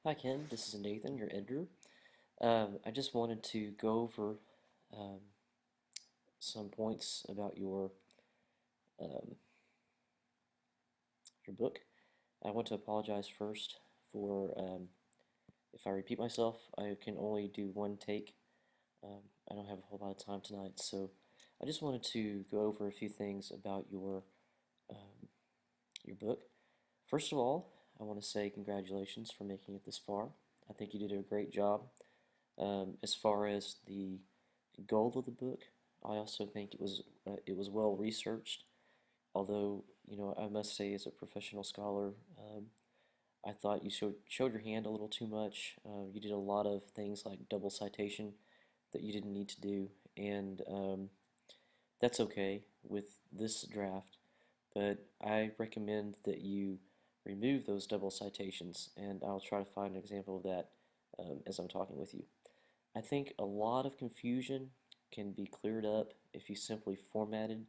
Hi Ken, this is Nathan, your editor. I just wanted to go over um, some points about um, your book. I want to apologize first for if I repeat myself. I can only do one take. Um, I don't have a whole lot of time tonight, so I just wanted to go over a few things about um, your book. First of all, I want to say congratulations for making it this far. I think you did a great job. As far as the goal of the book, I also think it was well researched. Although, I must say, as a professional scholar, I thought you showed your hand a little too much. You did a lot of things like double citation that you didn't need to do, and that's okay with this draft. But I recommend that you remove those double citations, and I'll try to find an example of that as I'm talking with you. I think a lot of confusion can be cleared up if you simply formatted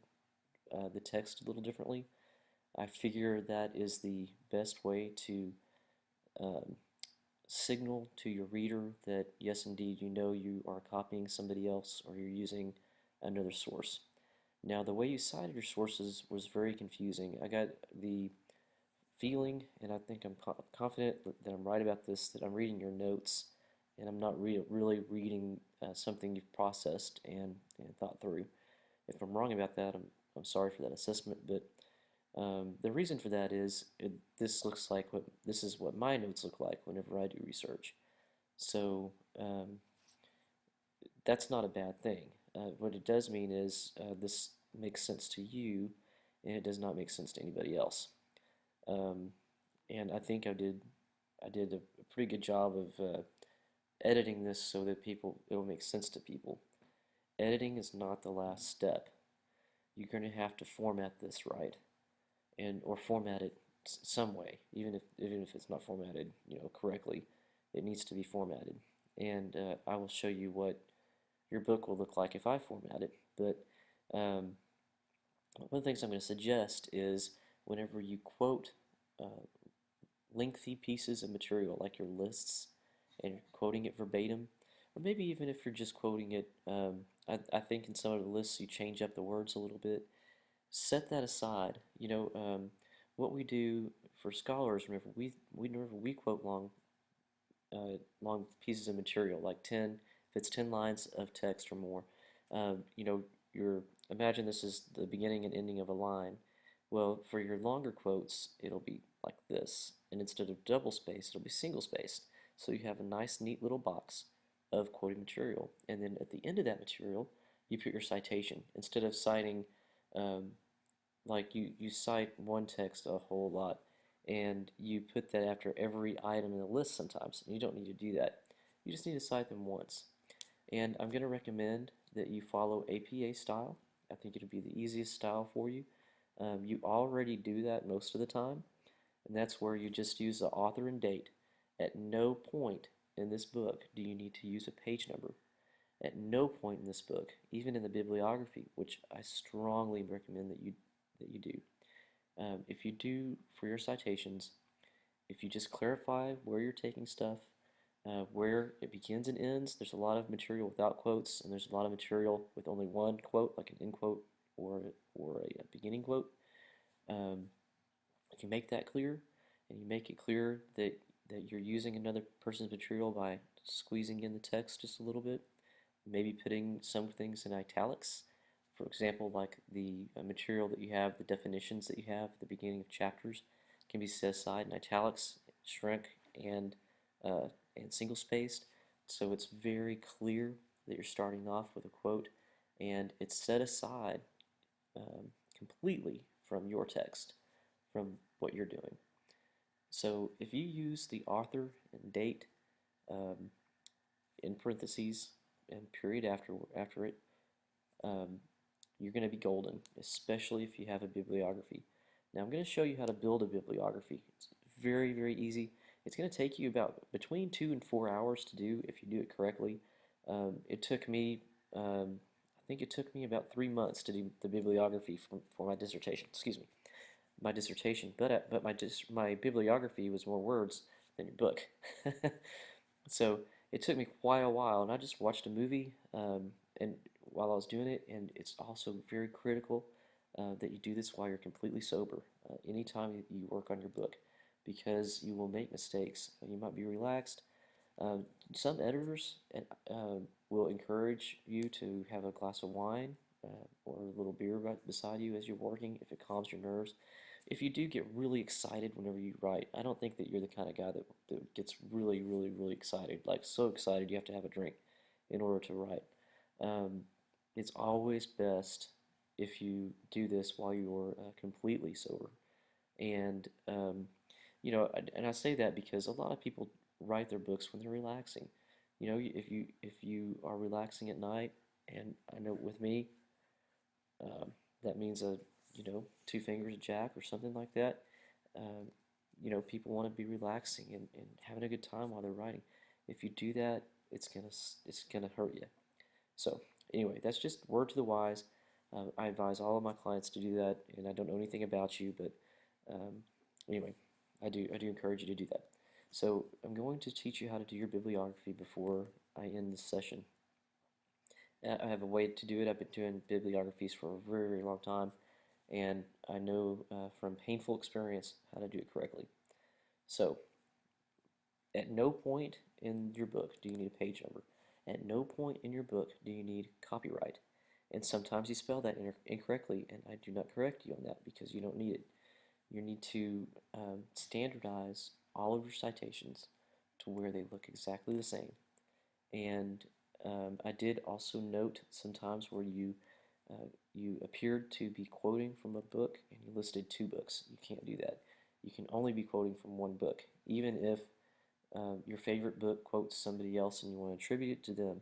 the text a little differently. I figure that is the best way to um, signal to your reader that yes, indeed, you are copying somebody else or you're using another source. Now, the way you cited your sources was very confusing. I got the feeling, and I think I'm confident that I'm right about this, that I'm reading your notes and I'm not really reading something you've processed and thought through. If I'm wrong about that, I'm sorry for that assessment, but the reason for that is this is what my notes look like whenever I do research. So that's not a bad thing. What it does mean is this makes sense to you, and it does not make sense to anybody else. Um, and I think I did a pretty good job of editing this so that it will make sense to people. Editing is not the last step. You're going to have to format this right, and or format it some way, even if it's not formatted, correctly. It needs to be formatted, and I will show you what your book will look like if I format it. But um, one of the things I'm going to suggest is whenever you quote uh, lengthy pieces of material like your lists and you're quoting it verbatim, or maybe even if you're just quoting it, I think in some of the lists you change up the words a little bit. Set that aside. What we do for scholars, whenever we quote long pieces of material, like 10, if it's 10 lines of text or more, you know, imagine this is the beginning and ending of a line. Well, for your longer quotes, it'll be like this, and instead of double spaced, it'll be single spaced. So you have a nice, neat little box of quoted material, and then at the end of that material, you put your citation. Instead of citing, um, like you cite one text a whole lot, and you put that after every item in the list sometimes. And you don't need to do that. You just need to cite them once. And I'm going to recommend that you follow APA style. I think it'll be the easiest style for you. You already do that most of the time, and that's where you just use the author and date. At no point in this book do you need to use a page number. At no point in this book, even in the bibliography, which I strongly recommend that you do. If you do for your citations, if you just clarify where you're taking stuff, where it begins and ends, there's a lot of material without quotes, and there's a lot of material with only one quote, like an end quote or a beginning quote. Um, if you make that clear, and you make it clear that you're using another person's material by squeezing in the text just a little bit, maybe putting some things in italics. For example, like the material that you have, the definitions that you have at the beginning of chapters can be set aside in italics, shrunk, and uh, and single spaced. So it's very clear that you're starting off with a quote, and it's set aside um, completely from your text, from what you're doing. So if you use the author and date um, in parentheses and period after it, um, you're going to be golden, especially if you have a bibliography. Now I'm going to show you how to build a bibliography. It's very, very easy. It's going to take you about between 2 and 4 hours to do if you do it correctly. It took me, I think it took me about 3 months to do the bibliography for my dissertation. Excuse me, my dissertation. But my bibliography was more words than your book. So it took me quite a while, and I just watched a movie, and while I was doing it, and it's also very critical that you do this while you're completely sober. Anytime you work on your book, because you will make mistakes. You might be relaxed. Um, some editors will encourage you to have a glass of wine or a little beer right beside you as you're working if it calms your nerves. If you do get really excited whenever you write, I don't think that you're the kind of guy that gets really, really, really excited, like so excited you have to have a drink in order to write. Um, it's always best if you do this while you're completely sober. And and I say that because a lot of people write their books when they're relaxing. If you are relaxing at night, and I know with me, that means two fingers of Jack or something like that. Um, people want to be relaxing and having a good time while they're writing. If you do that, it's gonna hurt you. So anyway, that's just word to the wise. I advise all of my clients to do that, and I don't know anything about you, but um, anyway, I do encourage you to do that. So I'm going to teach you how to do your bibliography before I end this session. I have a way to do it. I've been doing bibliographies for a very, very long time, and I know from painful experience how to do it correctly. So at no point in your book do you need a page number. At no point in your book do you need copyright. And sometimes you spell that incorrectly, and I do not correct you on that because you don't need it. You need to standardize all of your citations to where they look exactly the same. And I did also note sometimes where you appeared to be quoting from a book and you listed two books. You can't do that. You can only be quoting from one book, even if your favorite book quotes somebody else and you want to attribute it to them.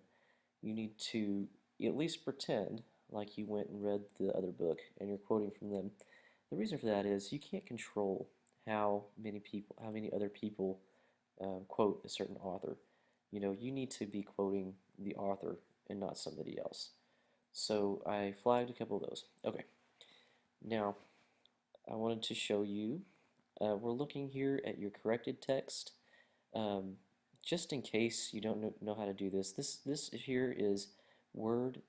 You need to at least pretend like you went and read the other book and you're quoting from them. The reason for that is you can't control how many other people quote a certain author. You need to be quoting the author and not somebody else. So I flagged a couple of those. Okay, now I wanted to show you, we're looking here at your corrected text. Um, just in case you don't know how to do this here is Word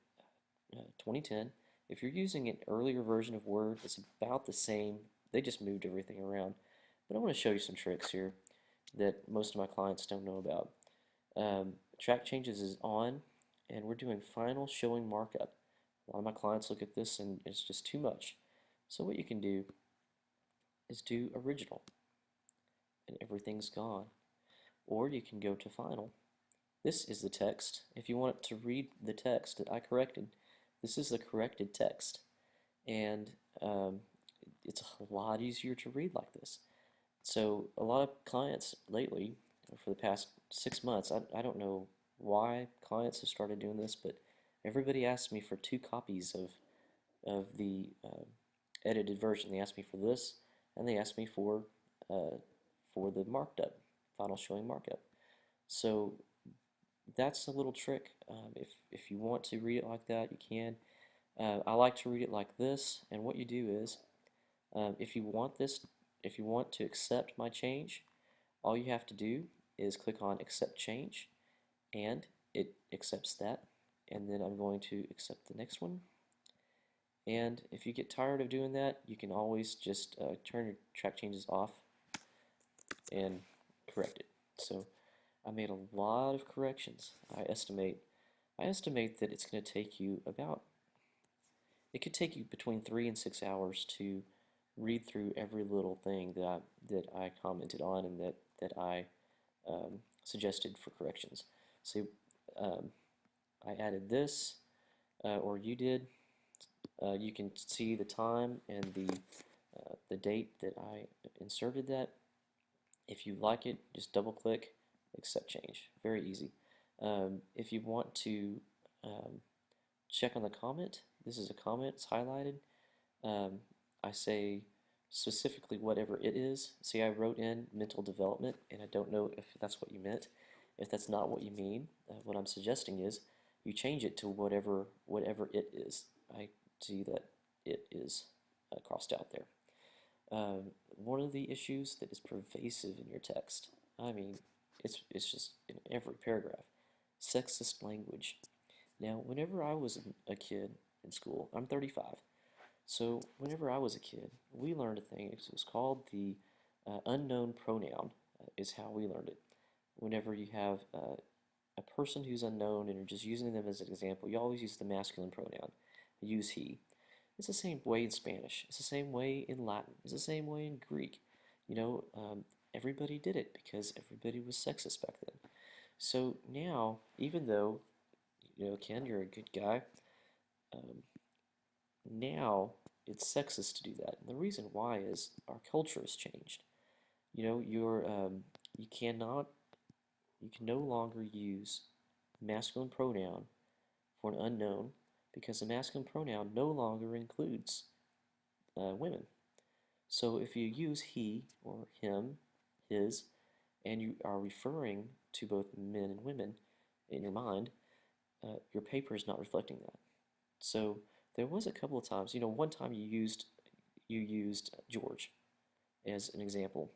2010. If you're using an earlier version of Word, it's about the same. They just moved everything around. But I want to show you some tricks here that most of my clients don't know about. Track changes is on, and we're doing final showing markup. A lot of my clients look at this and it's just too much. So what you can do is do original, and everything's gone. Or you can go to final. This is the text. If you want to read the text that I corrected, this is the corrected text. And it's a lot easier to read like this. So a lot of clients lately, for the past 6 months, I don't know why clients have started doing this, but everybody asks me for 2 copies of the edited version. They ask me for this, and they ask me for the marked up, final showing markup. So that's a little trick. If you want to read it like that, you can. I like to read it like this, and what you do is, if you want to accept my change, all you have to do is click on accept change, and it accepts that, and then I'm going to accept the next one. And if you get tired of doing that, you can always just turn your track changes off and correct it. So I made a lot of corrections. I estimate that it's going to take you it could take you between 3 and 6 hours to read through every little thing that I commented on and that I suggested for corrections. So um, I added this, or you did. You can see the time and the date that I inserted that. If you like it, just double click, accept change. Very easy. If you want to check on the comment, this is a comment, it's highlighted. I say specifically whatever it is. See, I wrote in mental development, and I don't know if that's what you meant. If that's not what you mean, what I'm suggesting is you change it to whatever it is. I see that it is crossed out there. One of the issues that is pervasive in your text, I mean, it's just in every paragraph. Sexist language. Now, whenever I was a kid in school, I'm 35. So whenever I was a kid, we learned a thing. It was called the unknown pronoun, is how we learned it. Whenever you have a person who's unknown and you're just using them as an example, you always use the masculine pronoun. Use he. It's the same way in Spanish. It's the same way in Latin. It's the same way in Greek. You know, everybody did it because everybody was sexist back then. So now, even though, Ken, you're a good guy, um, now it's sexist to do that. And the reason why is our culture has changed. You know, you cannot, you can no longer use masculine pronoun for an unknown because the masculine pronoun no longer includes women. So if you use he or him, his, and you are referring to both men and women in your mind, your paper is not reflecting that. So there was a couple of times, one time you used George as an example,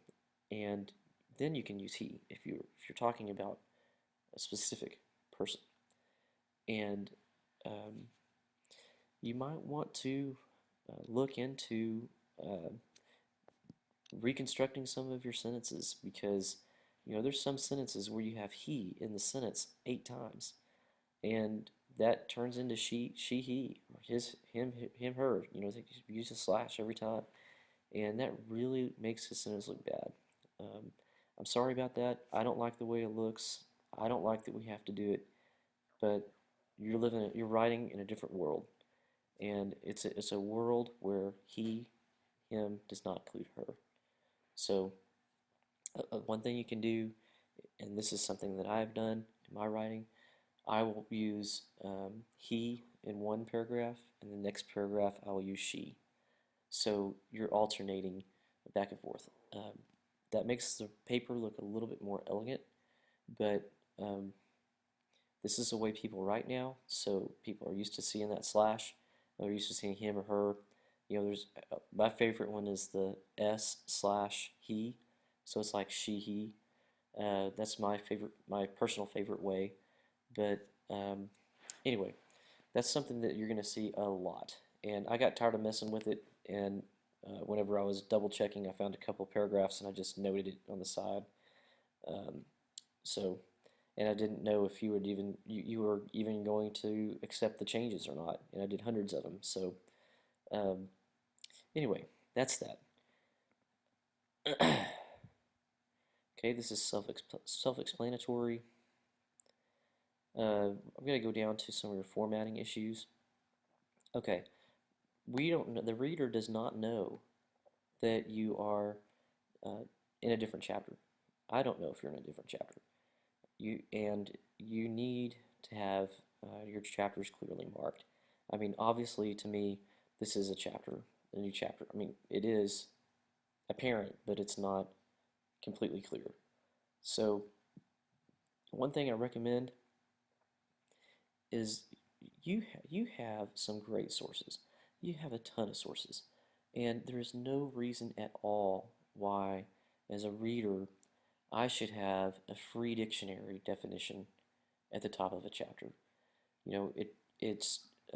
and then you can use he if you're talking about a specific person, and um, you might want to look into uh, reconstructing some of your sentences because there's some sentences where you have he in the sentence 8 times, and that turns into she, he, or his, him, her. They use a slash every time, and that really makes the sentence look bad. Um, I'm sorry about that. I don't like the way it looks. I don't like that we have to do it, but you're writing in a different world, and it's a world where he, him does not include her. So one thing you can do, and this is something that I've done in my writing, I will use he in one paragraph, and the next paragraph I will use she. So you're alternating back and forth. That makes the paper look a little bit more elegant, but um, this is the way people write now, so people are used to seeing that slash. They're used to seeing him or her. There's my favorite one is the S slash he, so it's like she, he. That's my favorite, my personal favorite way. But anyway, that's something that you're going to see a lot. And I got tired of messing with it, and whenever I was double checking, I found a couple paragraphs and I just noted it on the side. Um, so, and I didn't know if you were even going to accept the changes or not. And I did hundreds of them. So, um, anyway, that's that. Okay, this is self-explanatory. I'm going to go down to some of your formatting issues. Okay, we don't know, the reader does not know that you are in a different chapter. I don't know if you're in a different chapter. You need to have your chapters clearly marked. I mean, obviously, to me, this is a new chapter. I mean, it is apparent, but it's not completely clear. So, one thing I recommend is you have some great sources. You have a ton of sources, and there is no reason at all why, as a reader, I should have a free dictionary definition at the top of a chapter. You know,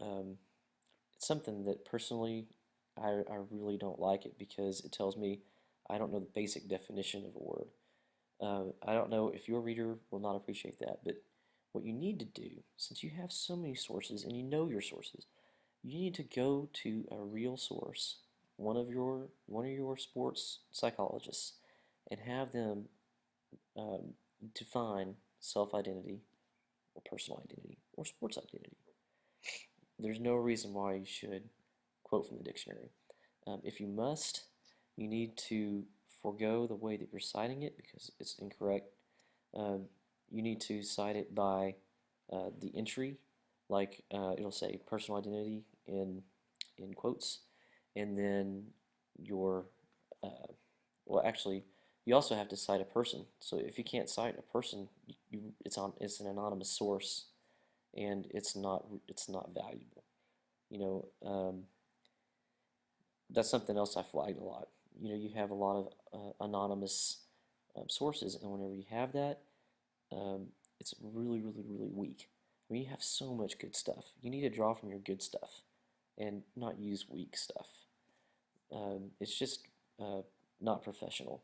um, it's something that personally I really don't like it because it tells me I don't know the basic definition of a word. I don't know if your reader will not appreciate that, but what you need to do, since you have so many sources and you know your sources, you need to go to a real source, one of your sports psychologists, and have them um, define self-identity or personal identity or sports identity. There's no reason why you should quote from the dictionary. If you must, you need to forego the way that you're citing it because it's incorrect. Um, you need to cite it by the entry, like it'll say personal identity in quotes, and then your well, actually, you also have to cite a person. So if you can't cite a person, it's an anonymous source, and it's not valuable. You know, that's something else I flagged a lot. You have a lot of anonymous sources, and whenever you have that, um, it's really, really, really weak. I mean, you have so much good stuff. You need to draw from your good stuff and not use weak stuff. It's just uh, not professional.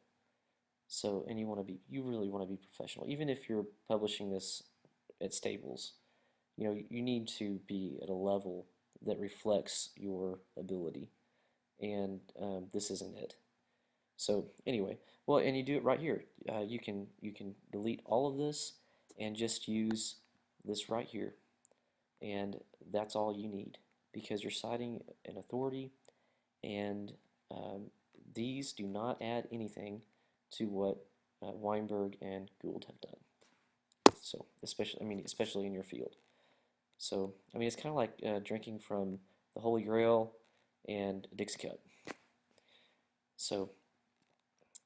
So, and you really want to be professional. Even if you're publishing this at Staples, you need to be at a level that reflects your ability, and this isn't it. So anyway, well, and you do it right here. You can delete all of this and just use this right here, and that's all you need because you're citing an authority, and um, these do not add anything to what Weinberg and Gould have done. So especially in your field. So I mean, it's kind of like drinking from the Holy Grail and a Dixie cup. So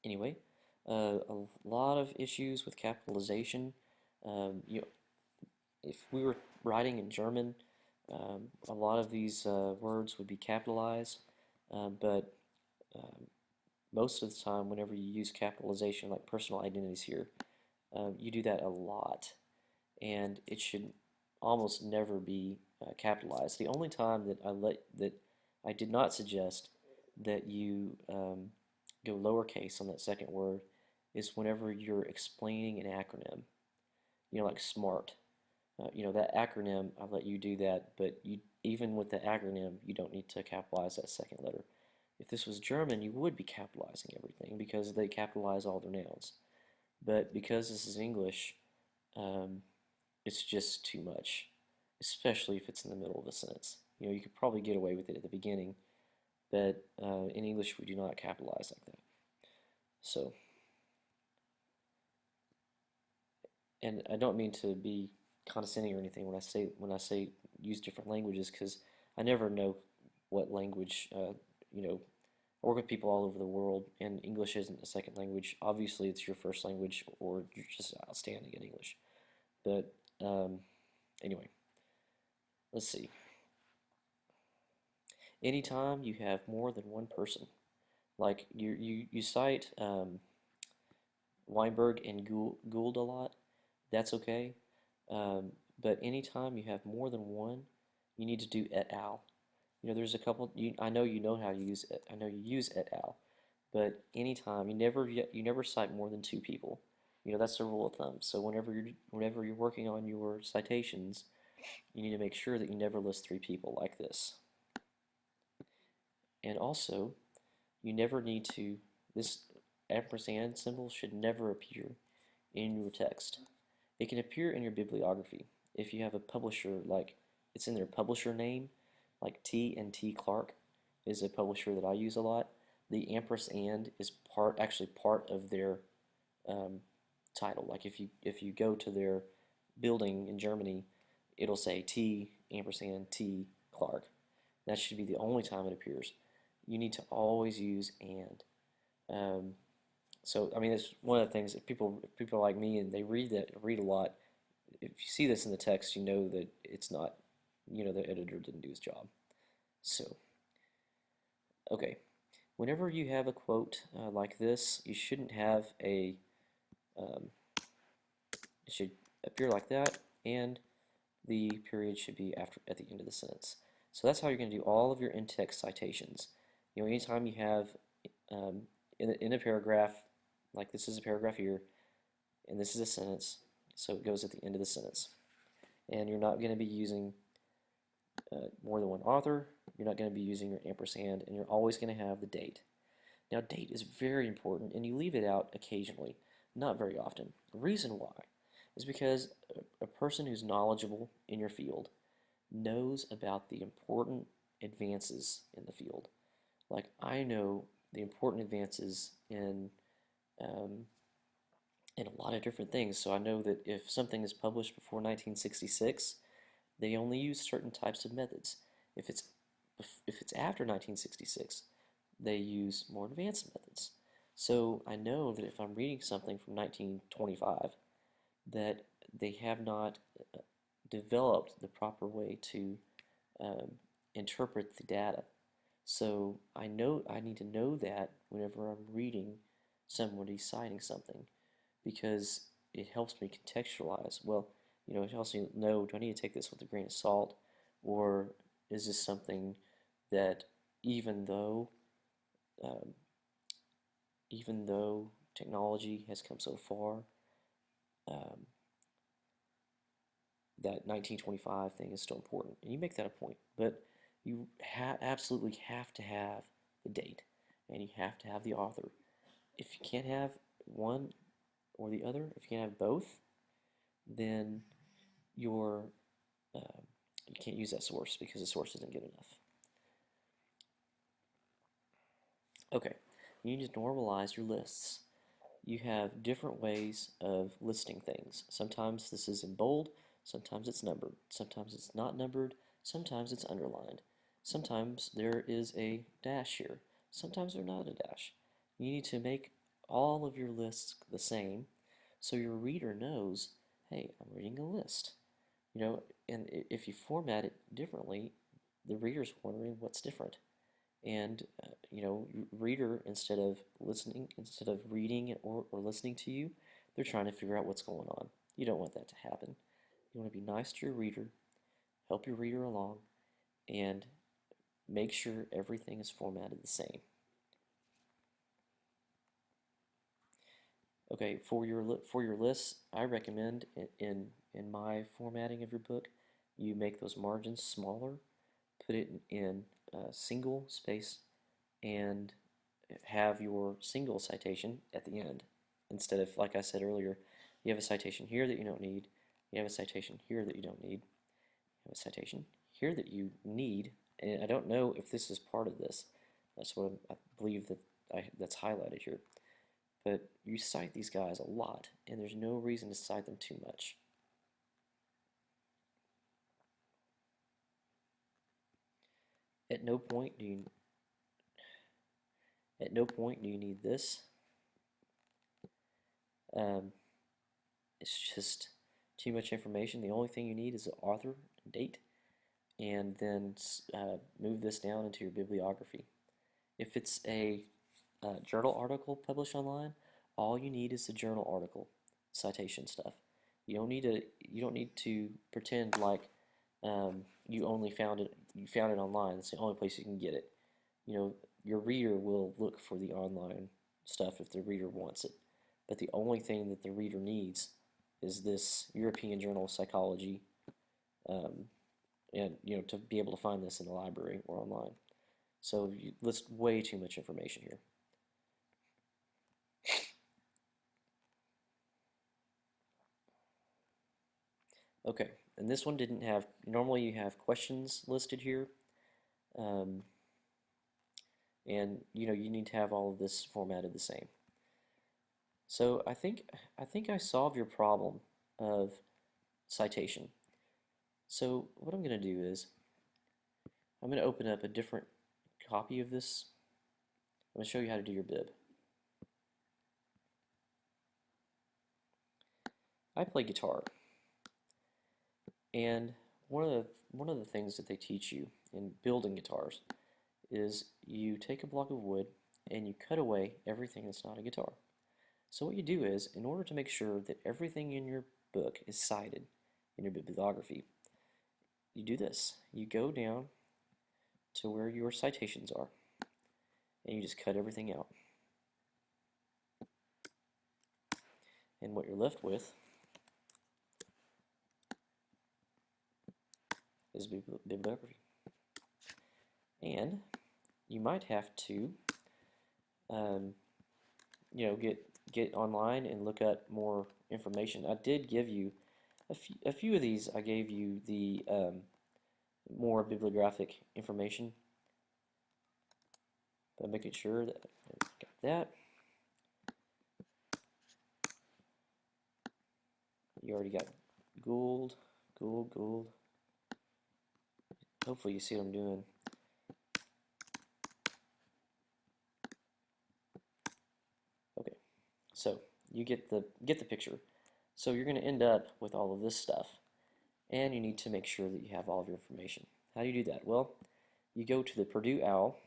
anyway, a lot of issues with capitalization. You know, if we were writing in German, a lot of these words would be capitalized, but um, most of the time, whenever you use capitalization, like personal identities here, you do that a lot, and it should almost never be capitalized. The only time that I did not suggest that you go lowercase on that second word is whenever you're explaining an acronym. Like SMART. That acronym, I'll let you do that, but even with the acronym, you don't need to capitalize that second letter. If this was German, you would be capitalizing everything because they capitalize all their nouns. But because this is English, um, it's just too much, especially if it's in the middle of a sentence. You could probably get away with it at the beginning, but in English we do not capitalize like that. So, and I don't mean to be condescending or anything when I say use different languages, because I never know what language. I work with people all over the world, and English isn't a second language. Obviously, it's your first language, or you're just outstanding at English. But anyway, let's see. Anytime you have more than one person, like you cite Weinberg and Gould a lot, that's okay. Um, but anytime you have more than one, you need to do et al. There's a couple. I know you know how to use it. I know you use et al. But anytime you never cite more than two people. That's the rule of thumb. So whenever you're working on your citations, you need to make sure that you never list three people like this. And also, you never need to. This ampersand symbol should never appear in your text. It can appear in your bibliography if you have a publisher, like it's in their publisher name, like T&T Clark is a publisher that I use a lot. The ampersand is actually part of their um, title. Like if you go to their building in Germany, it'll say T ampersand T Clark. That should be the only time it appears. You need to always use and. Um, so I mean, it's one of the things that people like me, and they read a lot. If you see this in the text, you know that it's not, the editor didn't do his job. So, okay, whenever you have a quote like this, you shouldn't have um, it should appear like that, and the period should be at the end of the sentence. So that's how you're going to do all of your in-text citations. Anytime you have um, in a paragraph, like this is a paragraph here, and this is a sentence, so it goes at the end of the sentence. And you're not going to be using more than one author, you're not going to be using your ampersand, and you're always going to have the date. Now, date is very important, and you leave it out occasionally, not very often. The reason why is because a person who's knowledgeable in your field knows about the important advances in the field. Like, I know the important advances um, in a lot of different things. So I know that if something is published before 1966, they only use certain types of methods. If it's after 1966, they use more advanced methods. So I know that if I'm reading something from 1925, that they have not developed the proper way to um, interpret the data. So I know I need to know that whenever I'm reading somebody citing something. because it helps me contextualize. Well, it helps me know, do I need to take this with a grain of salt, or is this something that even though um, even though technology has come so far, um, that 1925 thing is still important, and you make that a point. But you absolutely have to have the date, and you have to have the author. If you can't have one or the other, if you can't have both, then you're you can't use that source because the source isn't good enough. Okay, you need to normalize your lists. You have different ways of listing things. Sometimes this is in bold, sometimes it's numbered, sometimes it's not numbered, sometimes it's underlined. Sometimes there is a dash here, sometimes there's not a dash. You need to make all of your lists the same so your reader knows, hey, I'm reading a list. And if you format it differently, the reader's wondering what's different. And reader, instead of reading or listening to you, they're trying to figure out what's going on. You don't want that to happen. You want to be nice to your reader, help your reader along, and make sure everything is formatted the same. Okay, for your lists, I recommend in my formatting of your book, you make those margins smaller, put it in single space, and have your single citation at the end. Instead of, like I said earlier, you have a citation here that you don't need, you have a citation here that you don't need, you have a citation here that you need, and I don't know if this is part of this. That's what I believe that's highlighted here. But you cite these guys a lot, and there's no reason to cite them too much. At no point do you need this. Um, it's just too much information. The only thing you need is the author, date, and then move this down into your bibliography. If it's a journal article published online, all you need is the journal article citation stuff. You don't need to pretend like you found it online. It's the only place you can get it. Your reader will look for the online stuff if the reader wants it. But the only thing that the reader needs is this European Journal of Psychology, um, and to be able to find this in the library or online. So you list way too much information here. Okay, and this one didn't have, normally you have questions listed here, um, and you need to have all of this formatted the same. So I think I solved your problem of citation. So what I'm going to do is I'm going to open up a different copy of this. I'm going to show you how to do your bib. I play guitar, and one of the things that they teach you in building guitars is you take a block of wood and you cut away everything that's not a guitar. So what you do is, in order to make sure that everything in your book is cited in your bibliography, you do this. You go down to where your citations are, and you just cut everything out. And what you're left with is bibliography. And you might have to, get online and look at more information. I did give you a few of these. I gave you the more bibliographic information, but making sure that I got that. You already got Gould. Hopefully you see what I'm doing. Okay, so you get the picture. So you're going to end up with all of this stuff, and you need to make sure that you have all of your information. How do you do that? Well, you go to the Purdue OWL,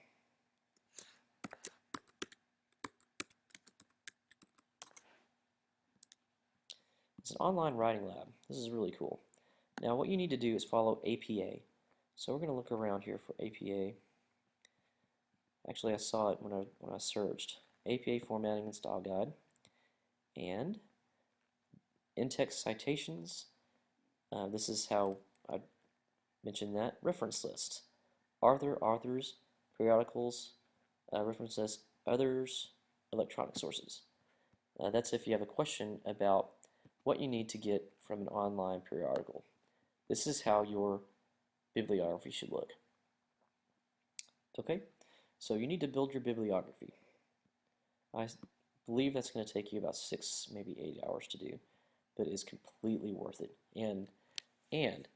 It's an online writing lab. This is really cool. Now what you need to do is follow APA. So we're going to look around here for APA. Actually, I saw it when I searched. APA Formatting and Style Guide. And in-text citations. This is how I mentioned that. Reference list. Authors, periodicals, reference list, others, electronic sources. That's if you have a question about what you need to get from an online periodical. This is how your bibliography should look. Okay, so you need to build your bibliography. I believe that's going to take you about 6, maybe 8 hours to do, but it's completely worth it. And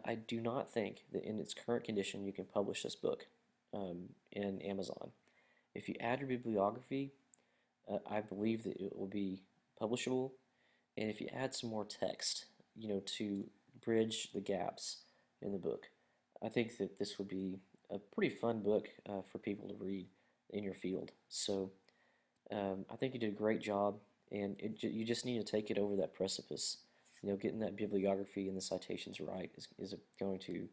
I do not think that in its current condition you can publish this book in Amazon. If you add your bibliography, I believe that it will be publishable. And if you add some more text, to bridge the gaps in the book, I think that this would be a pretty fun book for people to read in your field. So I think you did a great job, and you just need to take it over that precipice. Getting that bibliography and the citations right is going to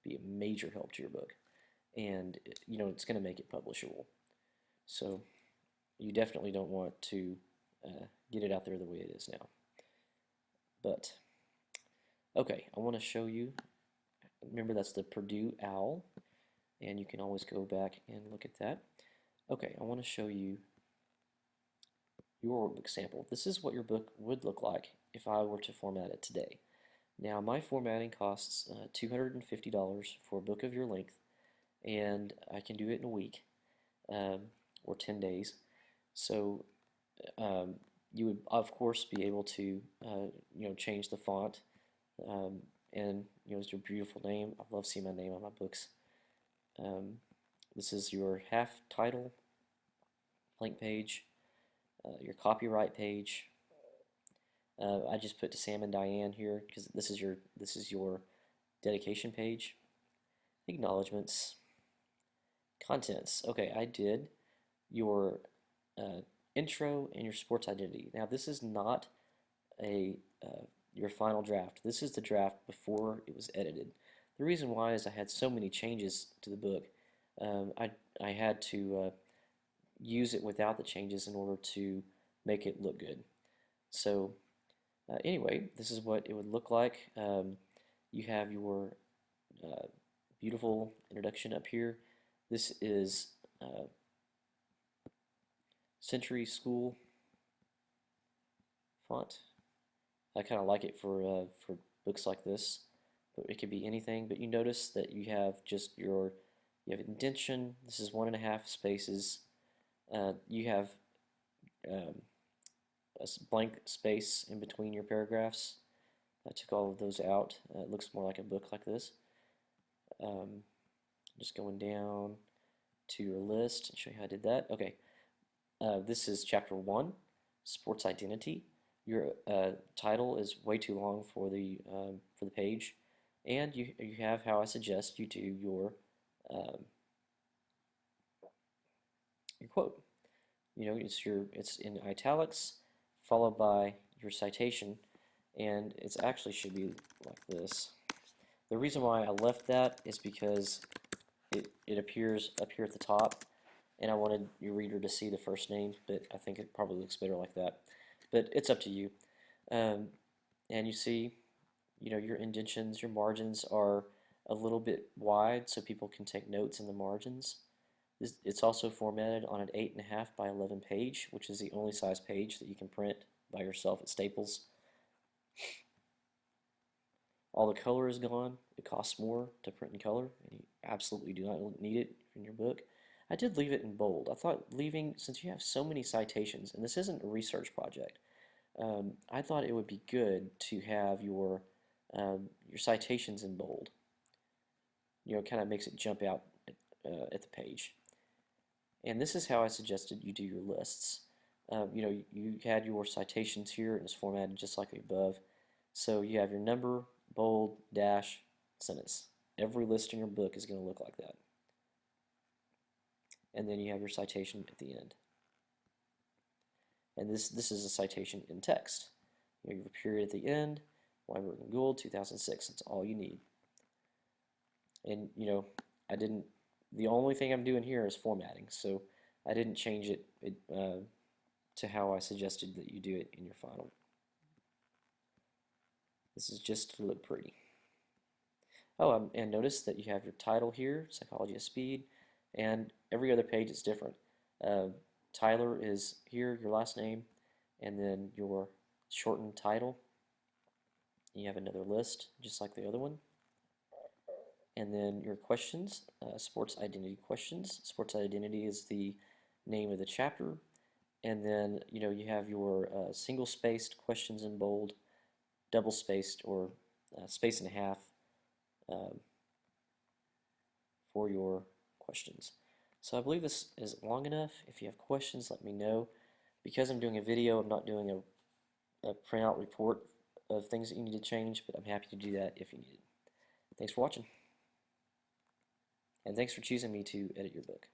be a major help to your book, and it's going to make it publishable. So you definitely don't want to get it out there the way it is now. But okay, I want to show you. Remember, that's the Purdue OWL, and you can always go back and look at that. Okay, I want to show you your workbook sample. This is what your book would look like if I were to format it today. Now, my formatting costs $250 for a book of your length, and I can do it in a week or 10 days. So you would, of course, be able to change the font, and it's your beautiful name. I love seeing my name on my books. This is your half title, blank page, your copyright page. I just put to Sam and Diane here because this is your dedication page. Acknowledgements, contents. Okay, I did your intro and your sports identity. Now this is not your final draft. This is the draft before it was edited. The reason why is I had so many changes to the book. I had to use it without the changes in order to make it look good. So anyway, this is what it would look like. You have your beautiful introduction up here. This is Century School font. I kind of like it for books like this, but it could be anything. But you notice that you have just you have indentation. This is 1.5 spaces. You have a blank space in between your paragraphs. I took all of those out. It looks more like a book like this. Just going down to your list and show you how I did that. Okay, this is chapter 1, sports identity. Your title is way too long for the page, and you have how I suggest you do your quote. It's in italics, followed by your citation, and it's actually should be like this. The reason why I left that is because it appears up here at the top, and I wanted your reader to see the first name, but I think it probably looks better like that. But it's up to you. And you see, your indentions, your margins are a little bit wide, so people can take notes in the margins. It's also formatted on an 8.5 by 11 page, which is the only size page that you can print by yourself at Staples. All the color is gone. It costs more to print in color, and you absolutely do not need it in your book. I did leave it in bold. I thought since you have so many citations, and this isn't a research project, I thought it would be good to have your citations in bold. It kind of makes it jump out at the page. And this is how I suggested you do your lists. You had your citations here, and it's formatted just like above. So you have your number, bold, dash, sentence. Every list in your book is going to look like that. And then you have your citation at the end. And this is a citation in text. you have a period at the end, Weinberg and Gould, 2006. That's all you need. And the only thing I'm doing here is formatting, so I didn't change it, to how I suggested that you do it in your final. This is just to look pretty. Oh, and notice that you have your title here, Psychology of Speed, and every other page is different. Tyler is here, your last name, and then your shortened title. You have another list, just like the other one. And then your questions, sports identity questions. Sports identity is the name of the chapter. And then, you have your single-spaced questions in bold, double-spaced or space and a half for your questions. So I believe this is long enough. If you have questions, let me know. Because I'm doing a video, I'm not doing a printout report of things that you need to change, but I'm happy to do that if you need it. Thanks for watching. And thanks for choosing me to edit your book.